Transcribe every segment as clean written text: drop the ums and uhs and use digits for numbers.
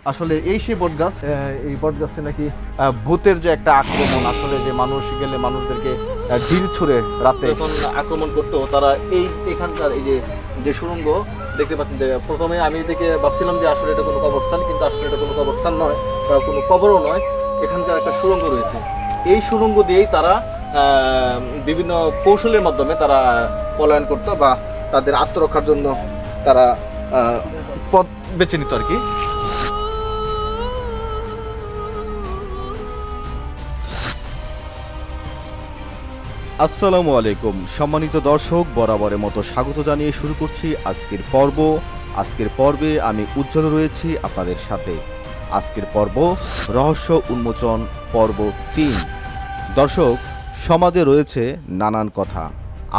আসলে এই সেই বটগাছ, এই বটগাছে নাকি ভূতের যে একটা আক্রমণ, আসলে যে মানুষ গেলে মানুষদেরকে ঢিল ছুঁড়ে রাতে যখন আক্রমণ করতো, তারা এখানকার এই যে সুড়ঙ্গ দেখতে পাচ্ছেন। যে প্রথমে আমি দেখে ভাবছিলাম যে আসলে এটা কোনো কবরস্থান, কিন্তু আসলে এটা কোনো কবরস্থান নয় বা কোনো কবরও নয়। এখানকার একটা সুড়ঙ্গ রয়েছে। এই সুড়ঙ্গ দিয়েই তারা বিভিন্ন কৌশলের মাধ্যমে তারা পলায়ন করতো বা তাদের আত্মরক্ষার জন্য তারা পথ বেছে নিত আর কি। আসসালামু আলাইকুম সম্মানিত দর্শক, বরাবরের মতো স্বাগত জানিয়ে শুরু করছি আজকের পর্ব। আজকের পর্বে আমি উজ্জ্বল রয়েছি আপনাদের সাথে। আজকের পর্ব রহস্য উন্মোচন পর্ব ৩। দর্শক, সমাজে রয়েছে নানান কথা।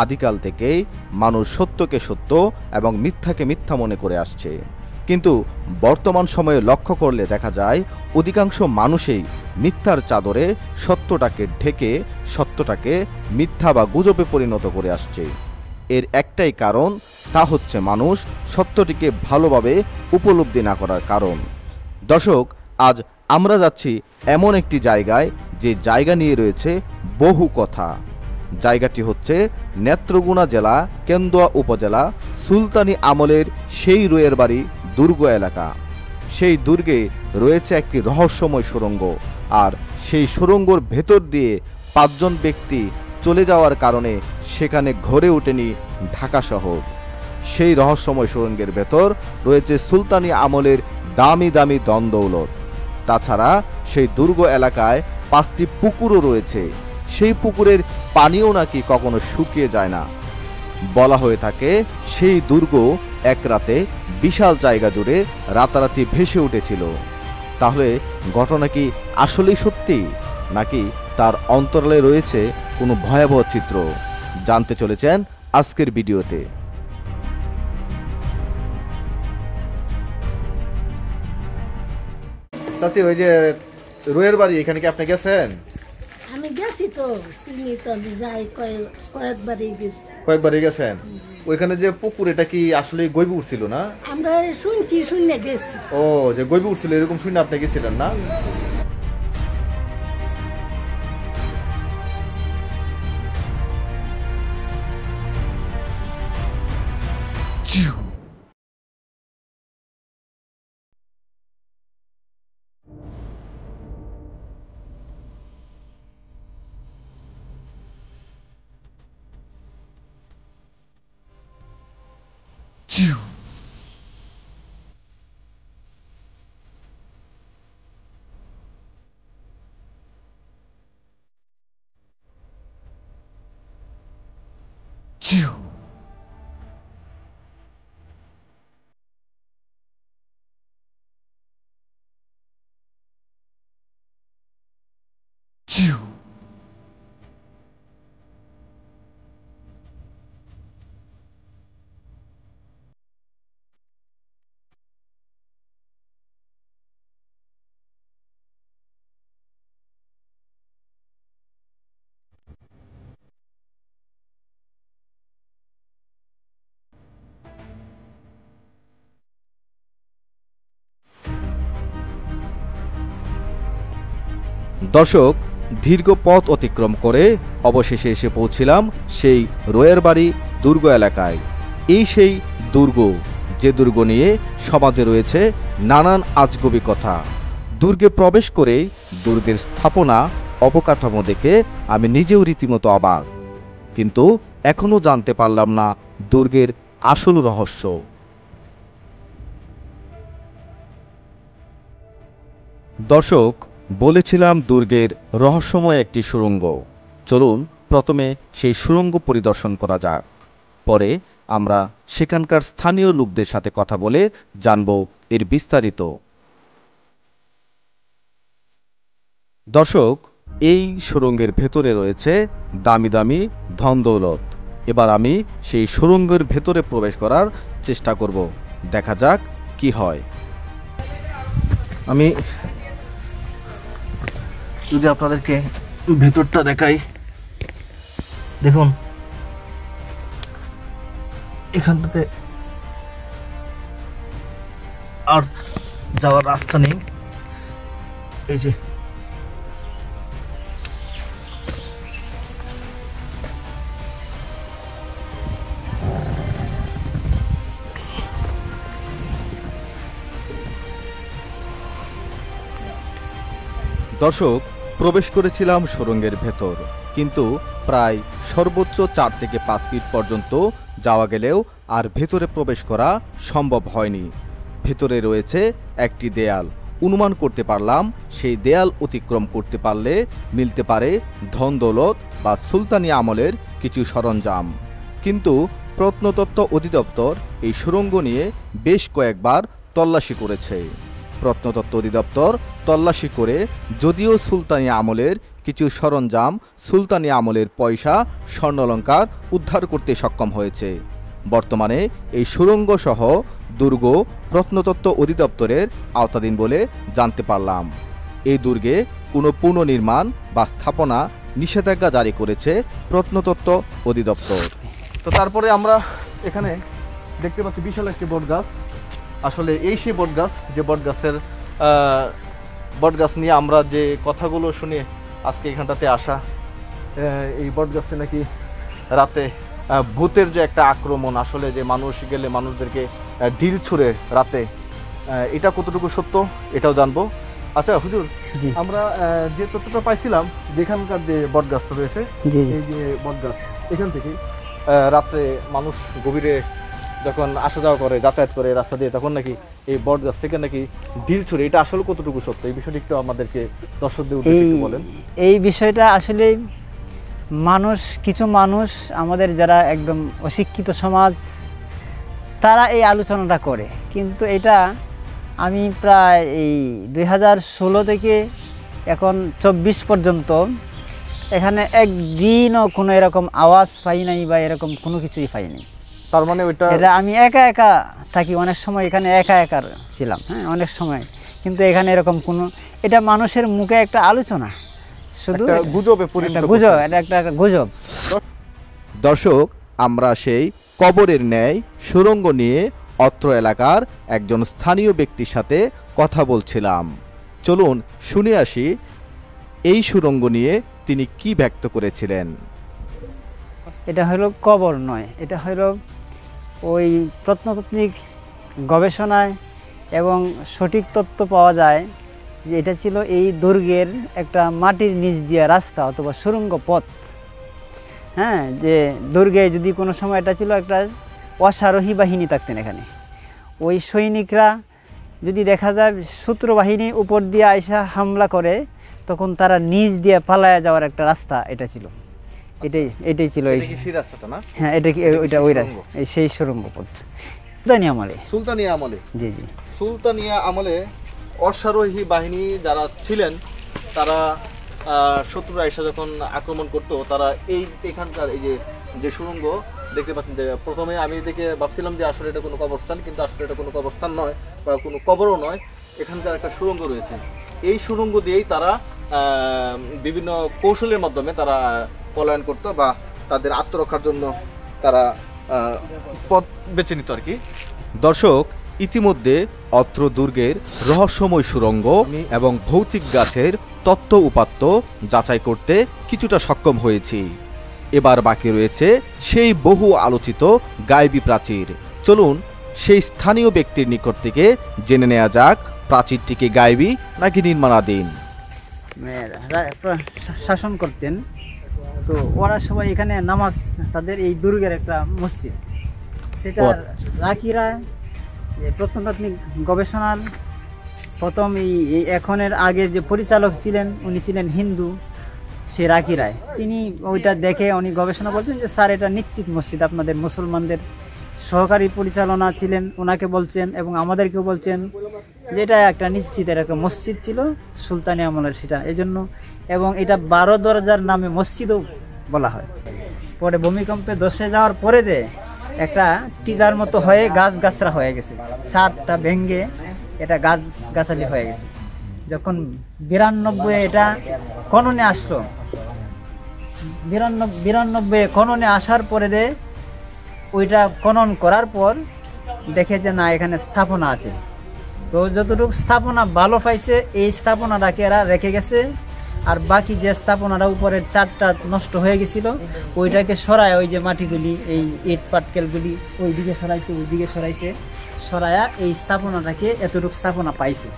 আদিকাল থেকেই মানুষ সত্যকে সত্য এবং মিথ্যাকে মিথ্যা মনে করে আসছে, কিন্তু বর্তমান সময়ে লক্ষ্য করলে দেখা যায় অধিকাংশ মানুষই মিথ্যার চাদরে সত্যটাকে ঢেকে সত্যটাকে মিথ্যা বা গুজবে পরিণত করে আসছে। এর একটাই কারণ, তা হচ্ছে মানুষ সত্যটিকে ভালোভাবে উপলব্ধি না করার কারণ। দর্শক, আজ আমরা যাচ্ছি এমন একটি জায়গায় যে জায়গা নিয়ে রয়েছে বহু কথা। জায়গাটি হচ্ছে নেত্রকোনা জেলা কেন্দুয়া উপজেলা সুলতানি আমলের সেই রোয়ের বাড়ি দুর্গ এলাকা। সেই দুর্গে রয়েছে একটি রহস্যময় সুড়ঙ্গ, আর সেই সুড়ঙ্গর ভেতর দিয়ে ৫ জন ব্যক্তি চলে যাওয়ার কারণে সেখানে ঘরে ওঠেনি ঢাকা শহর। সেই রহস্যময় সুড়ঙ্গের ভেতর রয়েছে সুলতানি আমলের দামি দামি ধন-দৌলত। তাছাড়া সেই দুর্গ এলাকায় ৫টি পুকুরও রয়েছে। সেই পুকুরের পানিও নাকি কখনো শুকিয়ে যায় না। বলা হয়ে থাকে সেই দুর্গ এক রাতে বিশাল জায়গা জুড়ে রাতারাতি ভেসে উঠেছিল। তাহলে ঘটনা কি আসলেই সত্যি, নাকি তার অন্তরালে রয়েছে কোনো ভয়াবহ চিত্র? জানতে চলেছেন আজকের ভিডিওতে। চাচি, ওই যে রোয়ের বাড়ি, এখানে কি আপনি গেছেন? আমি গেছি তো, চিনি তো, আমি যাই কয়েকবারই গেছি। কয়েকবারই গেছেন? ওইখানে যে পুকুর, এটা কি আসলে গৈবি উঠছিল না? আমরা শুনে গেছি। ও, যে গৈবি উঠছিল এরকম শুনে আপনি গেছিলেন না? দর্শক, দীর্ঘ পথ অতিক্রম করে অবশেষে এসে পৌঁছিলাম সেই রোয়ের বাড়ি দুর্গ এলাকায়। এই সেই দুর্গ, যে দুর্গ নিয়ে সমাজে রয়েছে নানান আজগুবি কথা। দুর্গে প্রবেশ করে দুর্গের স্থাপনা অবকাঠামো দেখে আমি নিজেও রীতিমতো অবাক, কিন্তু এখনো জানতে পারলাম না দুর্গের আসল রহস্য। দর্শক, বলেছিলাম দুর্গের রহস্যময় একটি সুড়ঙ্গ। চলুন প্রথমে সেই সুড়ঙ্গ পরিদর্শন করা যাক, পরে আমরা সেখানকার স্থানীয় লোকদের সাথে কথা বলে জানব এর বিস্তারিত। দর্শক, এই সুড়ঙ্গের ভেতরে রয়েছে দামি দামি ধন-দৌলত। এবার আমি সেই সুড়ঙ্গের ভেতরে প্রবেশ করার চেষ্টা করব, দেখা যাক কি হয়। আমি যদি আপনাদেরকে ভেতরটা দেখাই, দেখুন এখানটাতে আর যাওয়ার রাস্তা নেই। এই যে দর্শক, প্রবেশ করেছিলাম সুড়ঙ্গের ভেতর, কিন্তু প্রায় সর্বোচ্চ 4 থেকে 5 ফিট পর্যন্ত যাওয়া গেলেও আর ভেতরে প্রবেশ করা সম্ভব হয়নি। ভেতরে রয়েছে একটি দেয়াল। অনুমান করতে পারলাম সেই দেয়াল অতিক্রম করতে পারলে মিলতে পারে ধন দৌলত বা সুলতানি আমলের কিছু সরঞ্জাম। কিন্তু প্রত্নতত্ত্ব অধিদপ্তর এই সুড়ঙ্গ নিয়ে বেশ কয়েকবার তল্লাশি করেছে। প্রত্নতত্ত্ব অধিদপ্তর তল্লাশি করে যদিও সুলতানি আমলের কিছু সরঞ্জাম, সুলতানি আমলের পয়সা, স্বর্ণালঙ্কার উদ্ধার করতে সক্ষম হয়েছে। বর্তমানে এই সুড়ঙ্গ সহ দুর্গ প্রত্নতত্ত্ব অধিদপ্তরের আওতাধীন বলে জানতে পারলাম। এই দুর্গে কোনো পুনর্নির্মাণ বা স্থাপনা নিষেধাজ্ঞা জারি করেছে প্রত্নতত্ত্ব অধিদপ্তর। তো তারপরে আমরা এখানে দেখতে পাচ্ছি বিশাল একটি বট গাছ। আসলে এই সেই বট গাছ যে বট গাছ নিয়ে আমরা যে কথাগুলো শুনে আজকে এখানটাতে আসা। এই বট গাছে নাকি রাতে ভূতের যে একটা আক্রমণ, আসলে যে মানুষ গেলে মানুষদেরকে ঢিল ছুঁড়ে রাতে, এটা কতটুকু সত্য এটাও জানবো। আচ্ছা হুজুর, আমরা যে তথ্যটা পাইছিলাম যেখানকার যে বট গাছটা রয়েছে, এই যে বট গাছ, এখান থেকে রাত্রে মানুষ গভীরে যখন আসা যাওয়া করে, যাতায়াত করে রাস্তা দিয়ে, তখন নাকি এই বট গাছ থেকে নাকি ঢিল ছুঁড়ে, এটা আসলে কতটুকু সত্য এই বিষয়টা একটু আমাদেরকে দর্শকদের উদ্দেশ্যে একটু বলেন। এই বিষয়টা আসলে কিছু মানুষ আমাদের যারা একদম অশিক্ষিত সমাজ, তারা এই আলোচনাটা করে। কিন্তু এটা আমি প্রায় এই 2016 থেকে এখন 24 পর্যন্ত এখানে একদিনও কোনো এরকম আওয়াজ পাই নাই বা এরকম কোনো কিছুই পাইনি। তার মানে এটা আমি একা একা থাকি, অনেক সময় এখানে একা একা ছিলাম, হ্যাঁ অনেক সময়। কিন্তু এখানে এরকম কোনো, এটা মানুষের মুখে একটা আলোচনা, শুধু গুজবে গুজব, এটা একটা গুজব। দর্শক, আমরা সেই কবরের ন্যায় সুড়ঙ্গ নিয়ে অত্র এলাকার একজন স্থানীয় ব্যক্তির সাথে কথা বলছিলাম। চলুন শুনে আসি এই সুড়ঙ্গ নিয়ে তিনি কি ব্যক্ত করেছিলেন। এটা হলো কবর নয়, এটা হলো ওই প্রত্নতাত্ত্বিক গবেষণায় এবং সঠিক তথ্য পাওয়া যায় যে এটা ছিল এই দুর্গের একটা মাটির নিচ দিয়ে রাস্তা অথবা সুড়ঙ্গ পথ। হ্যাঁ, যে দুর্গে যদি কোনো সময় এটা ছিল একটা অশ্বারোহী বাহিনী থাকতেন এখানে, ওই সৈনিকরা যদি দেখা যায় শত্রু বাহিনী উপর দিয়ে আইসা হামলা করে, তখন তারা নিচ দিয়ে পালায়া যাওয়ার একটা রাস্তা এটা ছিল। এটাই ছিল এই রাস্তাটা না? হ্যাঁ, এটা কি ওইটা ওই রাস্তা, সেই সুড়ঙ্গ পথ সুলতানি আমলে। জি জি, সুলতানিয়া আমলে অশ্বারোহী বাহিনী যারা ছিলেন, তারা শত্রুরা এসে যখন আক্রমণ করতো, তারা এখানকার এই যে সুড়ঙ্গ দেখতে পাচ্ছেন, যে প্রথমে আমি দেখে ভাবছিলাম যে আসলে এটা কোনো কবরস্থান, কিন্তু আসলে এটা কোনো কবরস্থান নয় বা কোনো কবরও নয়। এখানকার একটা সুড়ঙ্গ রয়েছে। এই সুড়ঙ্গ দিয়েই তারা বিভিন্ন কৌশলের মাধ্যমে তারা পলায়ন করতো বা তাদের আত্মরক্ষার জন্য তারা পথ বেছে নিত আর কি। দর্শক, ইতিমধ্যে অত্র দুর্গের রহস্যময় সুড়ঙ্গ এবং ভৌতিক গাছের তত্ত্ব উপাত্ত যাচাই করতে কিছুটা সক্ষম হয়েছি। এবার বাকি রয়েছে সেই বহু আলোচিত গায়েবী প্রাচীর। চলুন সেই স্থানীয় ব্যক্তির নিকট থেকে জেনে নেওয়া যাক, প্রাচীরটি কি গায়েবী নাকি নির্মাণাধীন। শাসন করতেন, তো ওরা সবাই এখানে নামাজ, তাদের এই দুর্গের একটা মসজিদ, সেটা রাকিরা প্রত্নতাত্ত্বিক গবেষণার প্রথম এই এখনের আগের যে পরিচালক ছিলেন, উনি ছিলেন হিন্দু, সে রাকি রায়। তিনি ওইটা দেখে উনি গবেষণা বলছেন যে স্যার এটা নিশ্চিত মসজিদ, আপনাদের মুসলমানদের সহকারী পরিচালনা ছিলেন, ওনাকে বলছেন এবং আমাদেরকেও বলছেন যে এটা একটা নিশ্চিত একটা মসজিদ ছিল সুলতানি আমলের, সেটা এই জন্য। এবং এটা 12 দরজার নামে মসজিদও বলা হয়। পরে ভূমিকম্পে ধসে যাওয়ার পরে একটা টিলার মতো হয়ে গাছগাছরা হয়ে গেছে, ছাদটা ভেঙে এটা গাছগাছালি হয়ে গেছে। যখন 92 এটা খননে আসলো, 92 খননে আসার পরে ওইটা খনন করার পর দেখে যে না, এখানে স্থাপনা আছে, তো যতটুকু স্থাপনা ভালো পাইছে এই স্থাপনাটাকে এরা রেখে গেছে, আর বাকি যে স্থাপনাটা উপরের চারটা নষ্ট হয়ে গেছিল ওইটাকে সরায়, ওই যে মাটিগুলি এই ইট পাটকেলগুলি ওইদিকে সরাইছে, ওইদিকে সরাইছে, সরায়া এই স্থাপনাটাকে এতটুকু স্থাপনা পাইছে।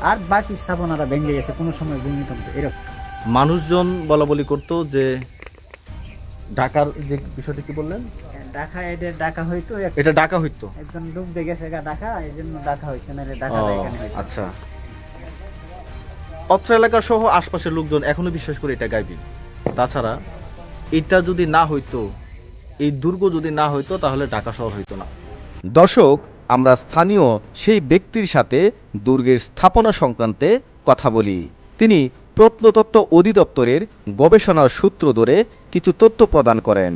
আর বাকি স্থাপনাটা ভেঙে গেছে কোনো সময় ভূমিকম্পে এরকম। মানুষজন বলা বলি করতো যে ঢাকার যে বিষয়টি কি বললেন, ডাকা হইতো, এটা ঢাকা হইতো, একজন লোক দিয়ে গেছে ঢাকা, এই জন্য ডাকা হয়েছে না, ঢাকাটা এখানে হইতো। আচ্ছা, অত্র এলাকা সহ আশপাশের লোকজন এখনো বিশ্বাস করে এটা গাইবি। তাছাড়া এটা যদি না হইতো, এই দুর্গ যদি না হইতো, তাহলে ঢাকা শহর হইতো না। দর্শক, আমরা স্থানীয় সেই ব্যক্তির সাথে দুর্গের স্থাপনা সংক্রান্তে কথা বলি। তিনি প্রত্নতত্ত্ব অধিদপ্তরের গবেষণার সূত্র ধরে কিছু তথ্য প্রদান করেন।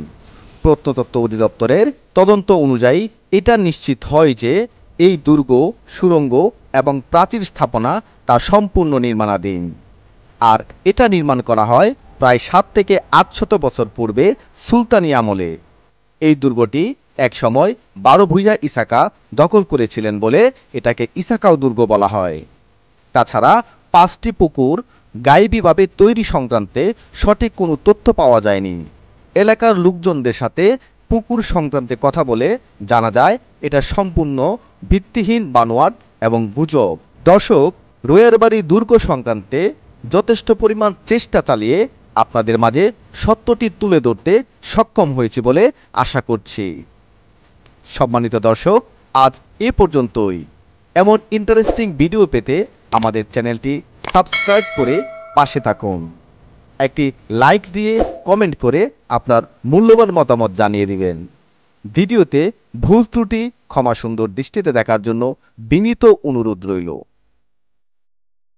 প্রত্নতত্ত্ব অধিদপ্তরের তদন্ত অনুযায়ী এটা নিশ্চিত হয় যে এই দুর্গ, সুড়ঙ্গ এবং প্রাচীর স্থাপনা তা সম্পূর্ণ নির্মাণাধীন। আর এটা নির্মাণ করা হয় প্রায় 7 থেকে 800 বছর পূর্বে সুলতানি আমলে। এই দুর্গটি একসময় 12 ভূঁইয়া ইসাকা দখল করেছিলেন বলে এটাকে ইসাকাও দুর্গ বলা হয়। তাছাড়া 5টি পুকুর গায়েবীভাবে তৈরি সংক্রান্তে সঠিক কোনো তথ্য পাওয়া যায়নি। এলাকার লোকজনদের সাথে পুকুর সংক্রান্তে কথা বলে জানা যায় এটা সম্পূর্ণ ভিত্তিহীন বানোয়াট এবং গুজব। দর্শক, রোয়ারবাড়ি দুর্গ সংক্রান্তে যথেষ্ট পরিমাণ চেষ্টা চালিয়ে আপনাদের মাঝে সত্যটি তুলে ধরতে সক্ষম হয়েছি বলে আশা করছি। সম্মানিত দর্শক, আজ এ পর্যন্তই। এমন ইন্টারেস্টিং ভিডিও পেতে আমাদের চ্যানেলটি সাবস্ক্রাইব করে পাশে থাকুন। একটি লাইক দিয়ে কমেন্ট করে আপনার মূল্যবান মতামত জানিয়ে দিবেন। ভিডিওতে ভুল ত্রুটি ক্ষমা সুন্দর দৃষ্টিতে দেখার জন্য বিনীত অনুরোধ রইল।